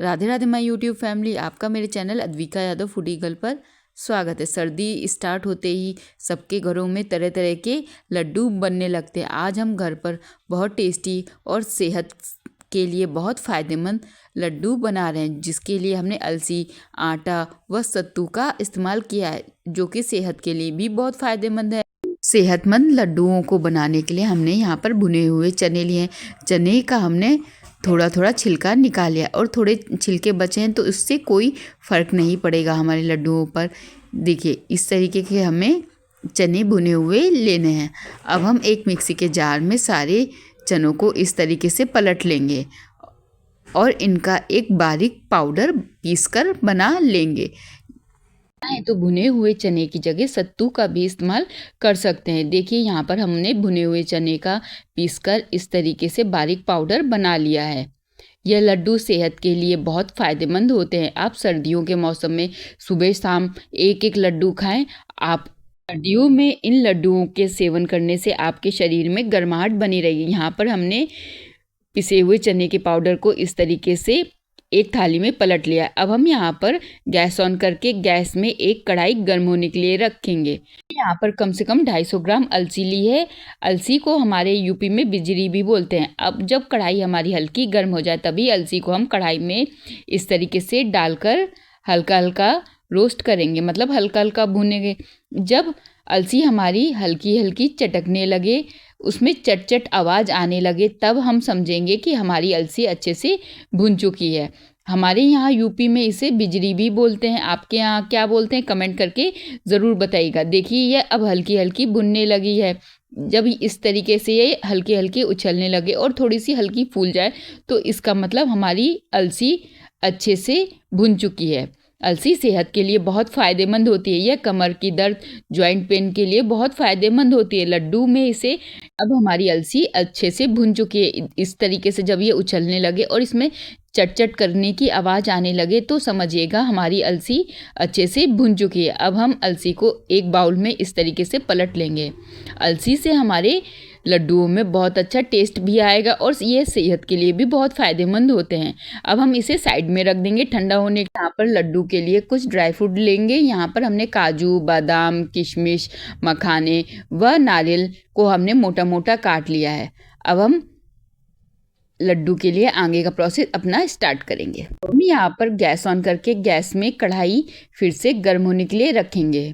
Radhe Radhe my YouTube family, आपका मेरे channel Advika Yadav foodie girl पर स्वागत है। सर्दी स्टार्ट होते ही सबके घरों में तरह तरह के लड्डू बनने लगते हैं। आज हम घर पर बहुत टेस्टी और सेहत के लिए बहुत फ़ायदेमंद लड्डू बना रहे हैं, जिसके लिए हमने अलसी, आटा व सत्तू का इस्तेमाल किया है, जो कि सेहत के लिए भी बहुत फ़ायदेमंद है। सेहतमंद लड्डुओं को बनाने के लिए हमने यहाँ पर भुने हुए चने लिए हैं। चने का हमने थोड़ा थोड़ा छिलका निकाल लिया और थोड़े छिलके बचे हैं, तो इससे कोई फ़र्क नहीं पड़ेगा हमारे लड्डुओं पर। देखिए, इस तरीके के हमें चने भुने हुए लेने हैं। अब हम एक मिक्सी के जार में सारे चनों को इस तरीके से पलट लेंगे और इनका एक बारीक पाउडर पीसकर बना लेंगे। तो भुने हुए चने की जगह सत्तू का भी इस्तेमाल कर सकते हैं। देखिए, यहाँ पर हमने भुने हुए चने का पीसकर इस तरीके से बारीक पाउडर बना लिया है। यह लड्डू सेहत के लिए बहुत फ़ायदेमंद होते हैं। आप सर्दियों के मौसम में सुबह शाम एक एक लड्डू खाएं। आप सर्दियों में इन लड्डुओं के सेवन करने से आपके शरीर में गर्माहट बनी रहेगी। यहाँ पर हमने पिसे हुए चने के पाउडर को इस तरीके से एक थाली में पलट लिया। अब हम यहाँ पर गैस ऑन करके गैस में एक कढ़ाई गर्म होने के लिए रखेंगे। यहाँ पर कम से कम 250 ग्राम अलसी ली है। अलसी को हमारे यूपी में बिजरी भी बोलते हैं। अब जब कढ़ाई हमारी हल्की गर्म हो जाए, तभी अलसी को हम कढ़ाई में इस तरीके से डालकर हल्का हल्का रोस्ट करेंगे, मतलब हल्का हल्का भूनेंगे। जब अलसी हमारी हल्की हल्की चटकने लगे, उसमें चट चट आवाज़ आने लगे, तब हम समझेंगे कि हमारी अलसी अच्छे से भुन चुकी है। हमारे यहाँ यूपी में इसे बिजरी भी बोलते हैं। आपके यहाँ क्या बोलते हैं, कमेंट करके ज़रूर बताइएगा। देखिए, यह अब हल्की हल्की भुनने लगी है। जब इस तरीके से ये हल्की हल्की उछलने लगे और थोड़ी सी हल्की फूल जाए, तो इसका मतलब हमारी अलसी अच्छे से भुन चुकी है। अलसी सेहत के लिए बहुत फ़ायदेमंद होती है। यह कमर की दर्द, जॉइंट पेन के लिए बहुत फ़ायदेमंद होती है। लड्डू में इसे अब हमारी अलसी अच्छे से भुन चुकी है। इस तरीके से जब ये उछलने लगे और इसमें चट चट करने की आवाज़ आने लगे, तो समझिएगा हमारी अलसी अच्छे से भुन चुकी है। अब हम अलसी को एक बाउल में इस तरीके से पलट लेंगे। अलसी से हमारे लड्डुओं में बहुत अच्छा टेस्ट भी आएगा और ये सेहत के लिए भी बहुत फ़ायदेमंद होते हैं। अब हम इसे साइड में रख देंगे ठंडा होने। यहाँ पर लड्डू के लिए कुछ ड्राई फ्रूट लेंगे। यहाँ पर हमने काजू, बादाम, किशमिश, मखाने व नारियल को हमने मोटा मोटा काट लिया है। अब हम लड्डू के लिए आगे का प्रोसेस अपना स्टार्ट करेंगे। हम यहाँ पर गैस ऑन करके गैस में कढ़ाई फिर से गर्म होने के लिए रखेंगे।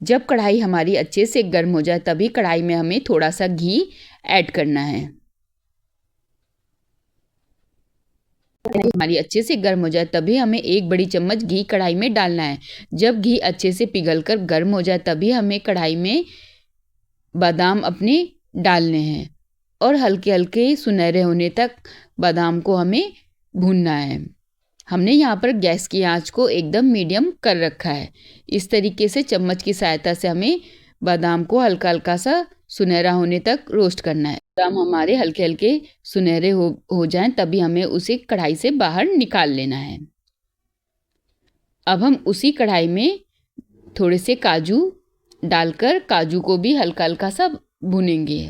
जब कढ़ाई हमारी अच्छे से गर्म हो जाए, तभी कढ़ाई में हमें थोड़ा सा घी ऐड करना है। कढ़ाई हमारी अच्छे से गर्म हो जाए, तभी हमें एक बड़ी चम्मच घी कढ़ाई में डालना है। जब घी अच्छे से पिघलकर गर्म हो जाए, तभी हमें कढ़ाई में बादाम अपने डालने हैं और हल्के हल्के सुनहरे होने तक बादाम को हमें भूनना है। हमने यहाँ पर गैस की आंच को एकदम मीडियम कर रखा है। इस तरीके से चम्मच की सहायता से हमें बादाम को हल्का हल्का सा सुनहरा होने तक रोस्ट करना है। बादाम हमारे हल्के हल्के सुनहरे हो जाएं, तभी हमें उसे कढ़ाई से बाहर निकाल लेना है। अब हम उसी कढ़ाई में थोड़े से काजू डालकर काजू को भी हल्का हल्का सा भूनेंगे।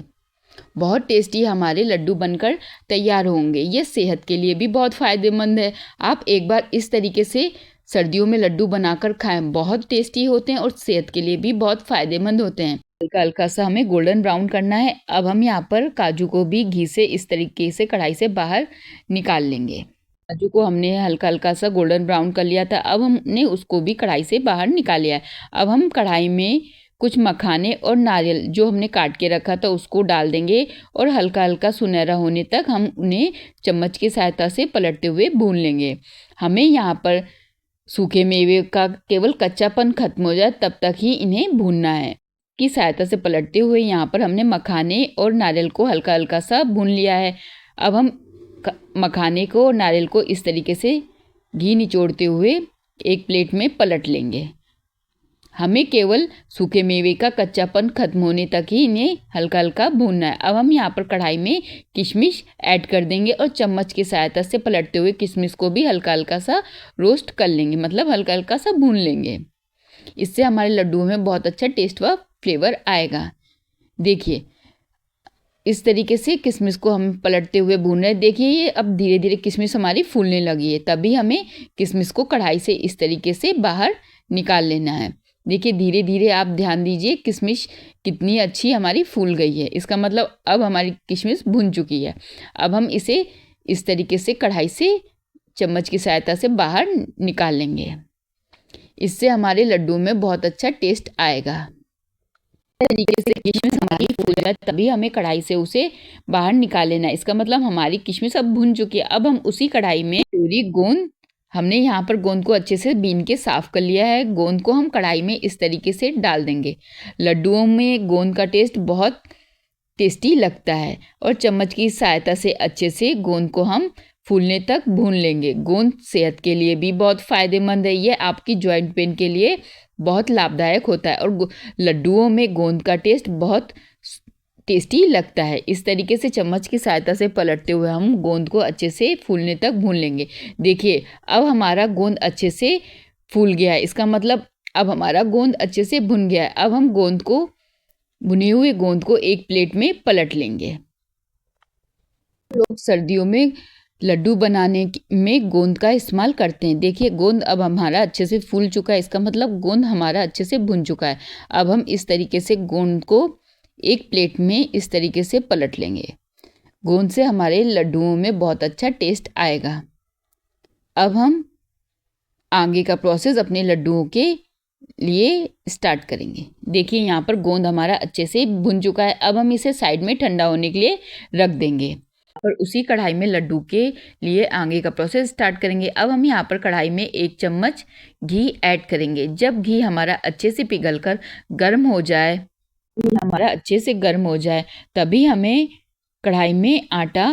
बहुत टेस्टी हमारे लड्डू बनकर तैयार होंगे। ये सेहत के लिए भी बहुत फ़ायदेमंद है। आप एक बार इस तरीके से सर्दियों में लड्डू बनाकर खाएं, बहुत टेस्टी होते हैं और सेहत के लिए भी बहुत फ़ायदेमंद होते हैं। हल्का हल्का सा हमें गोल्डन ब्राउन करना है। अब हम यहाँ पर काजू को भी घी से इस तरीके से कढ़ाई से बाहर निकाल लेंगे। काजू को हमने हल्का हल्का सा गोल्डन ब्राउन कर लिया था। अब हमने उसको भी कढ़ाई से बाहर निकाल लिया है। अब हम कढ़ाई में कुछ मखाने और नारियल जो हमने काट के रखा था उसको डाल देंगे और हल्का हल्का सुनहरा होने तक हम उन्हें चम्मच की सहायता से पलटते हुए भून लेंगे। हमें यहाँ पर सूखे मेवे का केवल कच्चापन खत्म हो जाए, तब तक ही इन्हें भूनना है। की सहायता से पलटते हुए यहाँ पर हमने मखाने और नारियल को हल्का हल्का सा भून लिया है। अब हम मखाने को और नारियल को इस तरीके से घी निचोड़ते हुए एक प्लेट में पलट लेंगे। हमें केवल सूखे मेवे का कच्चापन खत्म होने तक ही इन्हें हल्का हल्का भूनना है। अब हम यहाँ पर कढ़ाई में किशमिश ऐड कर देंगे और चम्मच की सहायता से पलटते हुए किशमिश को भी हल्का हल्का सा रोस्ट कर लेंगे, मतलब हल्का हल्का सा भून लेंगे। इससे हमारे लड्डुओं में बहुत अच्छा टेस्ट व फ्लेवर आएगा। देखिए, इस तरीके से किशमिश को हम पलटते हुए भून रहे हैं। देखिए ये अब धीरे धीरे किशमिश हमारी फूलने लगी है, तभी हमें किशमिश को कढ़ाई से इस तरीके से बाहर निकाल लेना है। देखिए धीरे धीरे आप ध्यान दीजिए किशमिश कितनी अच्छी हमारी फूल गई है। इसका मतलब अब हमारी किशमिश भुन चुकी है। अब हम इसे इस तरीके से कढ़ाई से चम्मच की सहायता से बाहर निकाल लेंगे। इससे हमारे लड्डू में बहुत अच्छा टेस्ट आएगा। तरीके से किशमिश हमारी फूल जाए तभी हमें कढ़ाई से उसे बाहर निकाल लेना है। इसका मतलब हमारी किशमिश अब भुन चुकी है। अब हम उसी कढ़ाई में पूरी गोंद, हमने यहाँ पर गोंद को अच्छे से बीन के साफ कर लिया है। गोंद को हम कढ़ाई में इस तरीके से डाल देंगे। लड्डुओं में गोंद का टेस्ट बहुत टेस्टी लगता है और चम्मच की सहायता से अच्छे से गोंद को हम फूलने तक भून लेंगे। गोंद सेहत के लिए भी बहुत फ़ायदेमंद है। ये आपकी जॉइंट पेन के लिए बहुत लाभदायक होता है और लड्डुओं में गोंद का टेस्ट बहुत टेस्टी लगता है। इस तरीके से चम्मच की सहायता से पलटते हुए हम गोंद को अच्छे से फूलने तक भून लेंगे। देखिए अब हमारा गोंद अच्छे से फूल गया है। इसका मतलब अब हमारा गोंद अच्छे से भुन गया है। अब हम गोंद को, भुने हुए गोंद को एक प्लेट में पलट लेंगे। लोग सर्दियों में लड्डू बनाने में गोंद का इस्तेमाल करते हैं। देखिए गोंद अब हमारा अच्छे से फूल चुका है। इसका मतलब गोंद हमारा अच्छे से भुन चुका है। अब हम इस तरीके से गोंद को एक प्लेट में इस तरीके से पलट लेंगे। गोंद से हमारे लड्डुओं में बहुत अच्छा टेस्ट आएगा। अब हम आगे का प्रोसेस अपने लड्डुओं के लिए स्टार्ट करेंगे। देखिए यहाँ पर गोंद हमारा अच्छे से भुन चुका है। अब हम इसे साइड में ठंडा होने के लिए रख देंगे और उसी कढ़ाई में लड्डू के लिए आगे का प्रोसेस स्टार्ट करेंगे। अब हम यहाँ पर कढ़ाई में 1 चम्मच घी ऐड करेंगे। जब घी हमारा अच्छे से पिघलकर गर्म हो जाए, तभी हमें कढ़ाई में आटा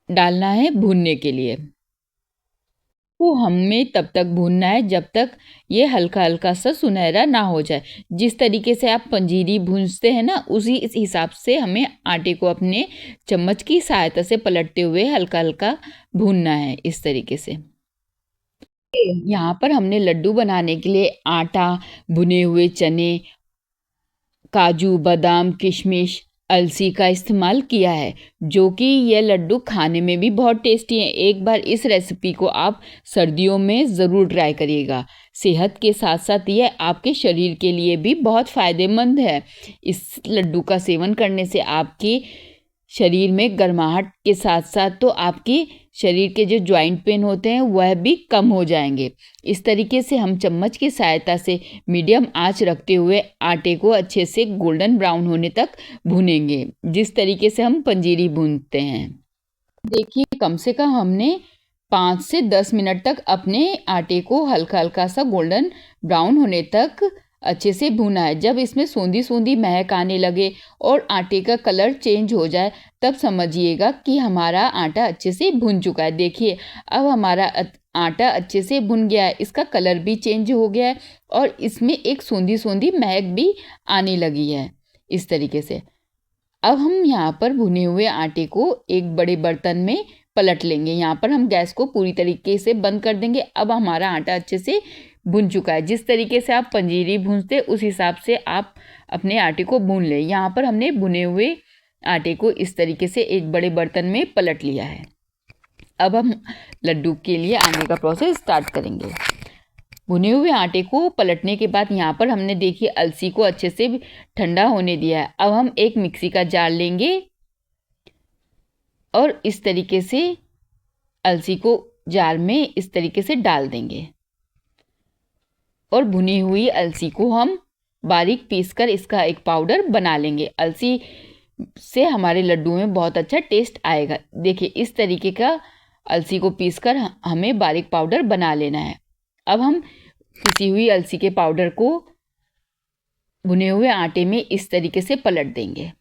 डालना है भूनने के लिए। तो हमें तब तक भूनना है जब तक ये हल्का हल्का सा सुनहरा ना हो जाए। जिस तरीके से आप पंजीरी भूनते हैं ना, उसी इस हिसाब से हमें आटे को अपने चम्मच की सहायता से पलटते हुए हल्का हल्का भूनना है। इस तरीके से यहाँ पर हमने लड्डू बनाने के लिए आटा, भुने हुए चने, काजू, बादाम, किशमिश, अलसी का इस्तेमाल किया है, जो कि यह लड्डू खाने में भी बहुत टेस्टी है। एक बार इस रेसिपी को आप सर्दियों में ज़रूर ट्राई करिएगा। सेहत के साथ साथ यह आपके शरीर के लिए भी बहुत फ़ायदेमंद है। इस लड्डू का सेवन करने से आपके शरीर में गर्माहट के साथ साथ तो आपके शरीर के जो जॉइंट पेन होते हैं वह भी कम हो जाएंगे। इस तरीके से हम चम्मच की सहायता से मीडियम आंच रखते हुए आटे को अच्छे से गोल्डन ब्राउन होने तक भूनेंगे, जिस तरीके से हम पंजीरी भूनते हैं। देखिए कम से कम हमने 5 से 10 मिनट तक अपने आटे को हल्का हल्का सा गोल्डन ब्राउन होने तक अच्छे से भूना है। जब इसमें सूंधी सूंधी महक आने लगे और आटे का कलर चेंज हो जाए, तब समझिएगा कि हमारा आटा अच्छे से भुन चुका है। देखिए अब हमारा आटा अच्छे से भुन गया है, इसका कलर भी चेंज हो गया है और इसमें एक सूंधी सूंधी महक भी आने लगी है। इस तरीके से अब हम यहाँ पर भुने हुए आटे को एक बड़े बर्तन में पलट लेंगे। यहाँ पर हम गैस को पूरी तरीके से बंद कर देंगे। अब हमारा आटा अच्छे से भुन चुका है। जिस तरीके से आप पंजीरी भूनते उस हिसाब से आप अपने आटे को भून लें। यहाँ पर हमने भुने हुए आटे को इस तरीके से एक बड़े बर्तन में पलट लिया है। अब हम लड्डू के लिए आगे का प्रोसेस स्टार्ट करेंगे। भुने हुए आटे को पलटने के बाद यहाँ पर हमने देखिए अलसी को अच्छे से ठंडा होने दिया है। अब हम एक मिक्सी का जार लेंगे और इस तरीके से अलसी को जार में इस तरीके से डाल देंगे और भुनी हुई अलसी को हम बारीक पीसकर इसका एक पाउडर बना लेंगे। अलसी से हमारे लड्डू में बहुत अच्छा टेस्ट आएगा। देखिए इस तरीके का अलसी को पीसकर हमें बारीक पाउडर बना लेना है। अब हम पिसी हुई अलसी के पाउडर को भुने हुए आटे में इस तरीके से पलट देंगे।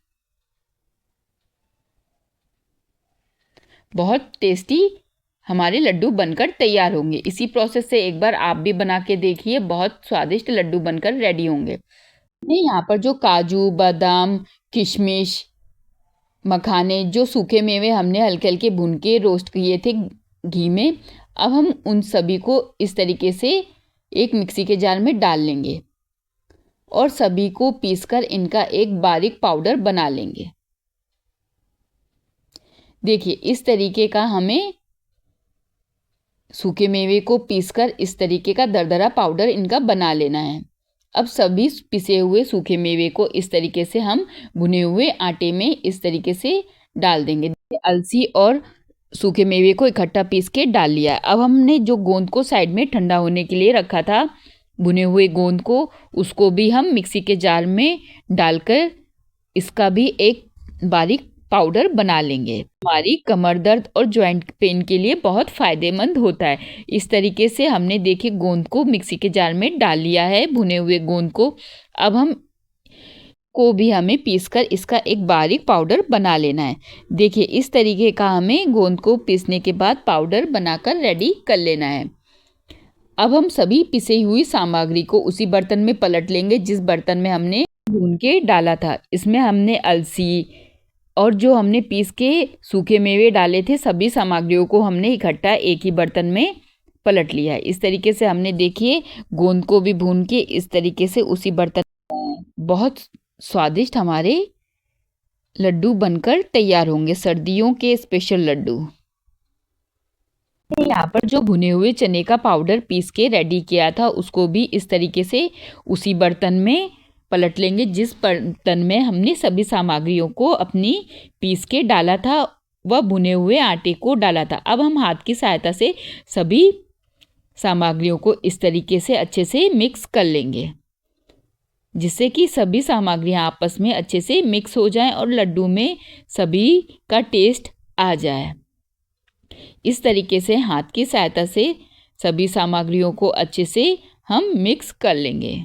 बहुत टेस्टी हमारे लड्डू बनकर तैयार होंगे। इसी प्रोसेस से एक बार आप भी बना के देखिए, बहुत स्वादिष्ट लड्डू बनकर रेडी होंगे। यहाँ पर जो काजू, बादाम, किशमिश, मखाने, जो सूखे मेवे हमने हल्के हल्के भून के रोस्ट किए थे घी में, अब हम उन सभी को इस तरीके से एक मिक्सी के जार में डाल लेंगे और सभी को पीसकर इनका एक बारीक पाउडर बना लेंगे। देखिए इस तरीके का हमें सूखे मेवे को पीसकर इस तरीके का दरदरा पाउडर इनका बना लेना है। अब सभी पिसे हुए सूखे मेवे को इस तरीके से हम भुने हुए आटे में इस तरीके से डाल देंगे। अलसी और सूखे मेवे को इकट्ठा पीस के डाल लिया। अब हमने जो गोंद को साइड में ठंडा होने के लिए रखा था, भुने हुए गोंद को, उसको भी हम मिक्सी के जार में डालकर इसका भी एक बारीक पाउडर बना लेंगे। हमारी कमर दर्द और जॉइंट पेन के लिए बहुत फ़ायदेमंद होता है। इस तरीके से हमने देखिए गोंद को मिक्सी के जार में डाल लिया है, भुने हुए गोंद को। अब हम को भी हमें पीसकर इसका एक बारीक पाउडर बना लेना है। देखिए इस तरीके का हमें गोंद को पीसने के बाद पाउडर बनाकर रेडी कर लेना है। अब हम सभी पिसी हुई सामग्री को उसी बर्तन में पलट लेंगे जिस बर्तन में हमने भून के डाला था। इसमें हमने अलसी और जो हमने पीस के सूखे मेवे डाले थे, सभी सामग्रियों को हमने इकट्ठा एक ही बर्तन में पलट लिया है। इस तरीके से हमने देखिए गोंद को भी भून के इस तरीके से उसी बर्तन, बहुत स्वादिष्ट हमारे लड्डू बनकर तैयार होंगे, सर्दियों के स्पेशल लड्डू। यहाँ पर जो भुने हुए चने का पाउडर पीस के रेडी किया था उसको भी इस तरीके से उसी बर्तन में पलट लेंगे जिस बर्तन में हमने सभी सामग्रियों को अपनी पीस के डाला था व भुने हुए आटे को डाला था। अब हम हाथ की सहायता से सभी सामग्रियों को इस तरीके से अच्छे से मिक्स कर लेंगे जिससे कि सभी सामग्रियां आपस में अच्छे से मिक्स हो जाएं और लड्डू में सभी का टेस्ट आ जाए। इस तरीके से हाथ की सहायता से सभी सामग्रियों को अच्छे से हम मिक्स कर लेंगे।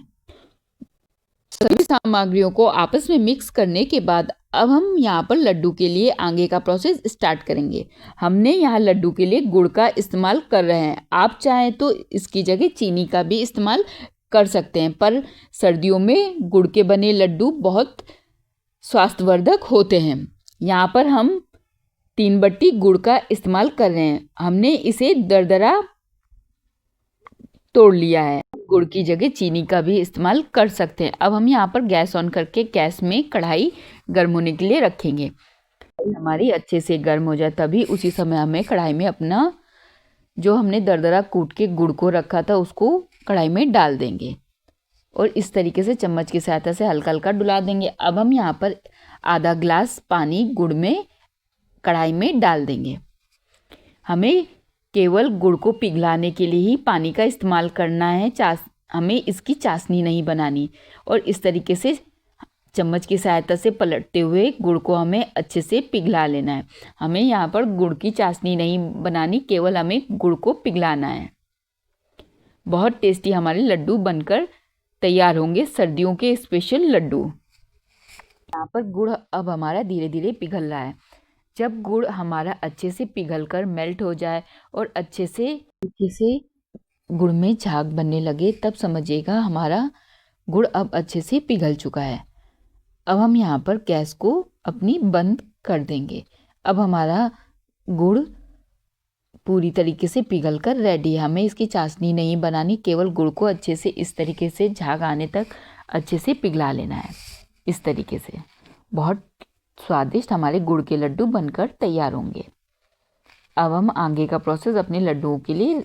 सभी सामग्रियों को आपस में मिक्स करने के बाद अब हम यहाँ पर लड्डू के लिए आगे का प्रोसेस स्टार्ट करेंगे। हमने यहाँ लड्डू के लिए गुड़ का इस्तेमाल कर रहे हैं। आप चाहें तो इसकी जगह चीनी का भी इस्तेमाल कर सकते हैं, पर सर्दियों में गुड़ के बने लड्डू बहुत स्वास्थ्यवर्धक होते हैं। यहाँ पर हम 3 बट्टी गुड़ का इस्तेमाल कर रहे हैं। हमने इसे दरदरा तोड़ लिया है। गुड़ की जगह चीनी का भी इस्तेमाल कर सकते हैं। अब हम यहाँ पर गैस ऑन करके गैस में कढ़ाई गर्म होने के लिए रखेंगे। हमारी अच्छे से गर्म हो जाए तभी उसी समय हमें कढ़ाई में अपना जो हमने दरदरा कूट के गुड़ को रखा था उसको कढ़ाई में डाल देंगे और इस तरीके से चम्मच की सहायता से हल्का हल्का डुला देंगे। अब हम यहाँ पर आधा ग्लास पानी गुड़ में कढ़ाई में डाल देंगे। हमें केवल गुड़ को पिघलाने के लिए ही पानी का इस्तेमाल करना है, हमें इसकी चाशनी नहीं बनानी। और इस तरीके से चम्मच की सहायता से पलटते हुए गुड़ को हमें अच्छे से पिघला लेना है। हमें यहाँ पर गुड़ की चाशनी नहीं बनानी, केवल हमें गुड़ को पिघलाना है। बहुत टेस्टी हमारे लड्डू बनकर तैयार होंगे, सर्दियों के स्पेशल लड्डू। यहाँ पर गुड़ अब हमारा धीरे धीरे पिघल रहा है। जब गुड़ हमारा अच्छे से पिघलकर मेल्ट हो जाए और अच्छे से गुड़ में झाग बनने लगे तब समझिएगा हमारा गुड़ अब अच्छे से पिघल चुका है। अब हम यहाँ पर गैस को अपनी बंद कर देंगे। अब हमारा गुड़ पूरी तरीके से पिघल कर रेडी है। हमें इसकी चाशनी नहीं बनानी, केवल गुड़ को अच्छे से इस तरीके से झाग आने तक अच्छे से पिघला लेना है। इस तरीके से बहुत स्वादिष्ट हमारे गुड़ के लड्डू बनकर तैयार होंगे। अब हम आगे का प्रोसेस अपने लड्डुओं के लिए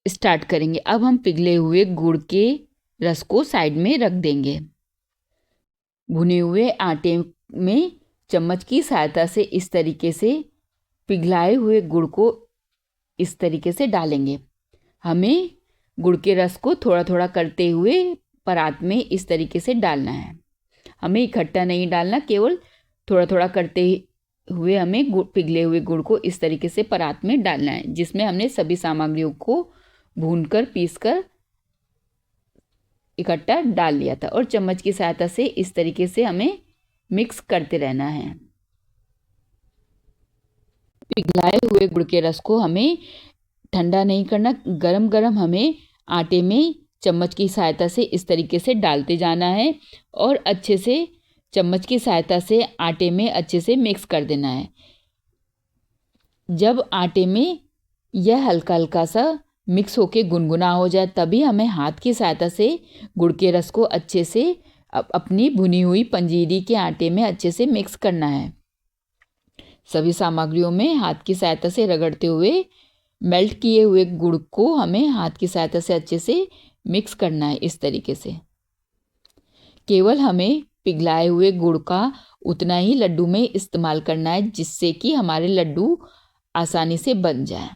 स्टार्ट करेंगे। अब हम पिघले हुए गुड़ के रस को साइड में रख देंगे। भुने हुए आटे में चम्मच की सहायता से इस तरीके से पिघलाए हुए गुड़ को इस तरीके से डालेंगे। हमें गुड़ के रस को थोड़ा थोड़ा करते हुए परात में इस तरीके से डालना है। हमें इकट्ठा नहीं डालना, केवल थोड़ा थोड़ा करते हुए हमें पिघले हुए गुड़ को इस तरीके से परात में डालना है जिसमें हमने सभी सामग्रियों को भूनकर पीसकर इकट्ठा डाल लिया था और चम्मच की सहायता से इस तरीके से हमें मिक्स करते रहना है। पिघलाए हुए गुड़ के रस को हमें ठंडा नहीं करना, गरम गरम हमें आटे में चम्मच की सहायता से इस तरीके से डालते जाना है और अच्छे से चम्मच की सहायता से आटे में अच्छे से मिक्स कर देना है। जब आटे में यह हल्का हल्का सा मिक्स होके गुनगुना हो जाए तभी हमें हाथ की सहायता से गुड़ के रस को अच्छे से अपनी भुनी हुई पंजीरी के आटे में अच्छे से मिक्स करना है। सभी सामग्रियों में हाथ की सहायता से रगड़ते हुए मेल्ट किए हुए गुड़ को हमें हाथ की सहायता से अच्छे से मिक्स करना है। इस तरीके से केवल हमें पिघलाए हुए गुड़ का उतना ही लड्डू में इस्तेमाल करना है, जिससे कि हमारे लड्डू आसानी से बन जाए।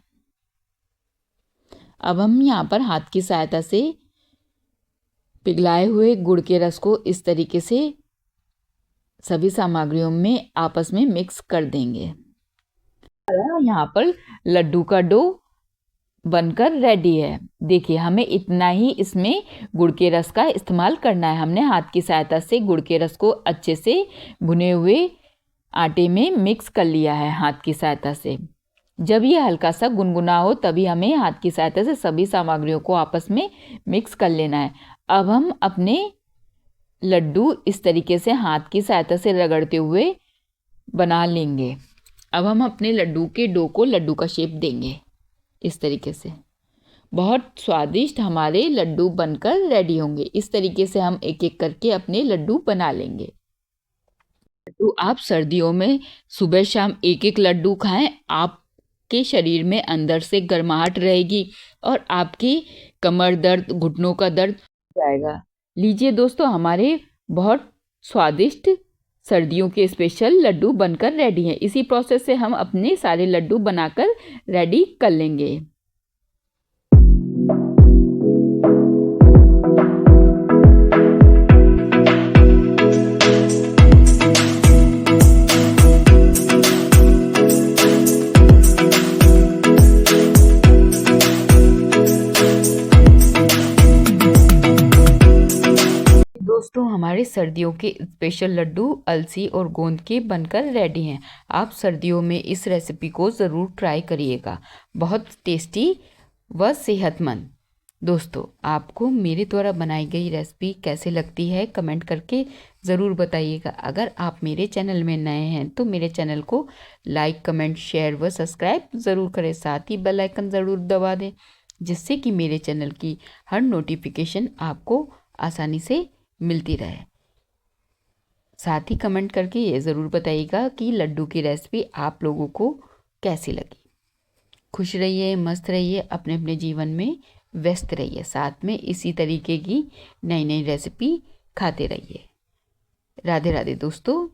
अब हम यहाँ पर हाथ की सहायता से पिघलाए हुए गुड़ के रस को इस तरीके से सभी सामग्रियों में आपस में मिक्स कर देंगे। यहाँ पर लड्डू का डो बनकर रेडी है। देखिए, हमें इतना ही इसमें गुड़ के रस का इस्तेमाल करना है। हमने हाथ की सहायता से गुड़ के रस को अच्छे से भुने हुए आटे में मिक्स कर लिया है हाथ की सहायता से। जब ये हल्का सा गुनगुना हो तभी हमें हाथ की सहायता से सभी सामग्रियों को आपस में मिक्स कर लेना है। अब हम अपने लड्डू इस तरीके से हाथ की सहायता से रगड़ते हुए बना लेंगे। अब हम अपने लड्डू के डो को लड्डू का शेप देंगे इस तरीके से। बहुत स्वादिष्ट हमारे लड्डू बनकर रेडी होंगे। इस तरीके से हम एक एक करके अपने लड्डू बना लेंगे। तो आप सर्दियों में सुबह शाम एक एक लड्डू खाएं, आपके शरीर में अंदर से गर्माहट रहेगी और आपकी कमर दर्द, घुटनों का दर्द जाएगा। लीजिए दोस्तों, हमारे बहुत स्वादिष्ट सर्दियों के स्पेशल लड्डू बनकर रेडी हैं। इसी प्रोसेस से हम अपने सारे लड्डू बनाकर रेडी कर लेंगे। दोस्तों, हमारे सर्दियों के स्पेशल लड्डू अलसी और गोंद के बनकर रेडी हैं। आप सर्दियों में इस रेसिपी को ज़रूर ट्राई करिएगा। बहुत टेस्टी व सेहतमंद। दोस्तों, आपको मेरे द्वारा बनाई गई रेसिपी कैसे लगती है कमेंट करके ज़रूर बताइएगा। अगर आप मेरे चैनल में नए हैं तो मेरे चैनल को लाइक, कमेंट, शेयर व सब्सक्राइब ज़रूर करें। साथ ही बेल आइकन ज़रूर दबा दें, जिससे कि मेरे चैनल की हर नोटिफिकेशन आपको आसानी से मिलती रहे। साथ ही कमेंट करके ये ज़रूर बताइएगा कि लड्डू की रेसिपी आप लोगों को कैसी लगी। खुश रहिए, मस्त रहिए, अपने अपने जीवन में व्यस्त रहिए। साथ में इसी तरीके की नई नई रेसिपी खाते रहिए। राधे राधे दोस्तों।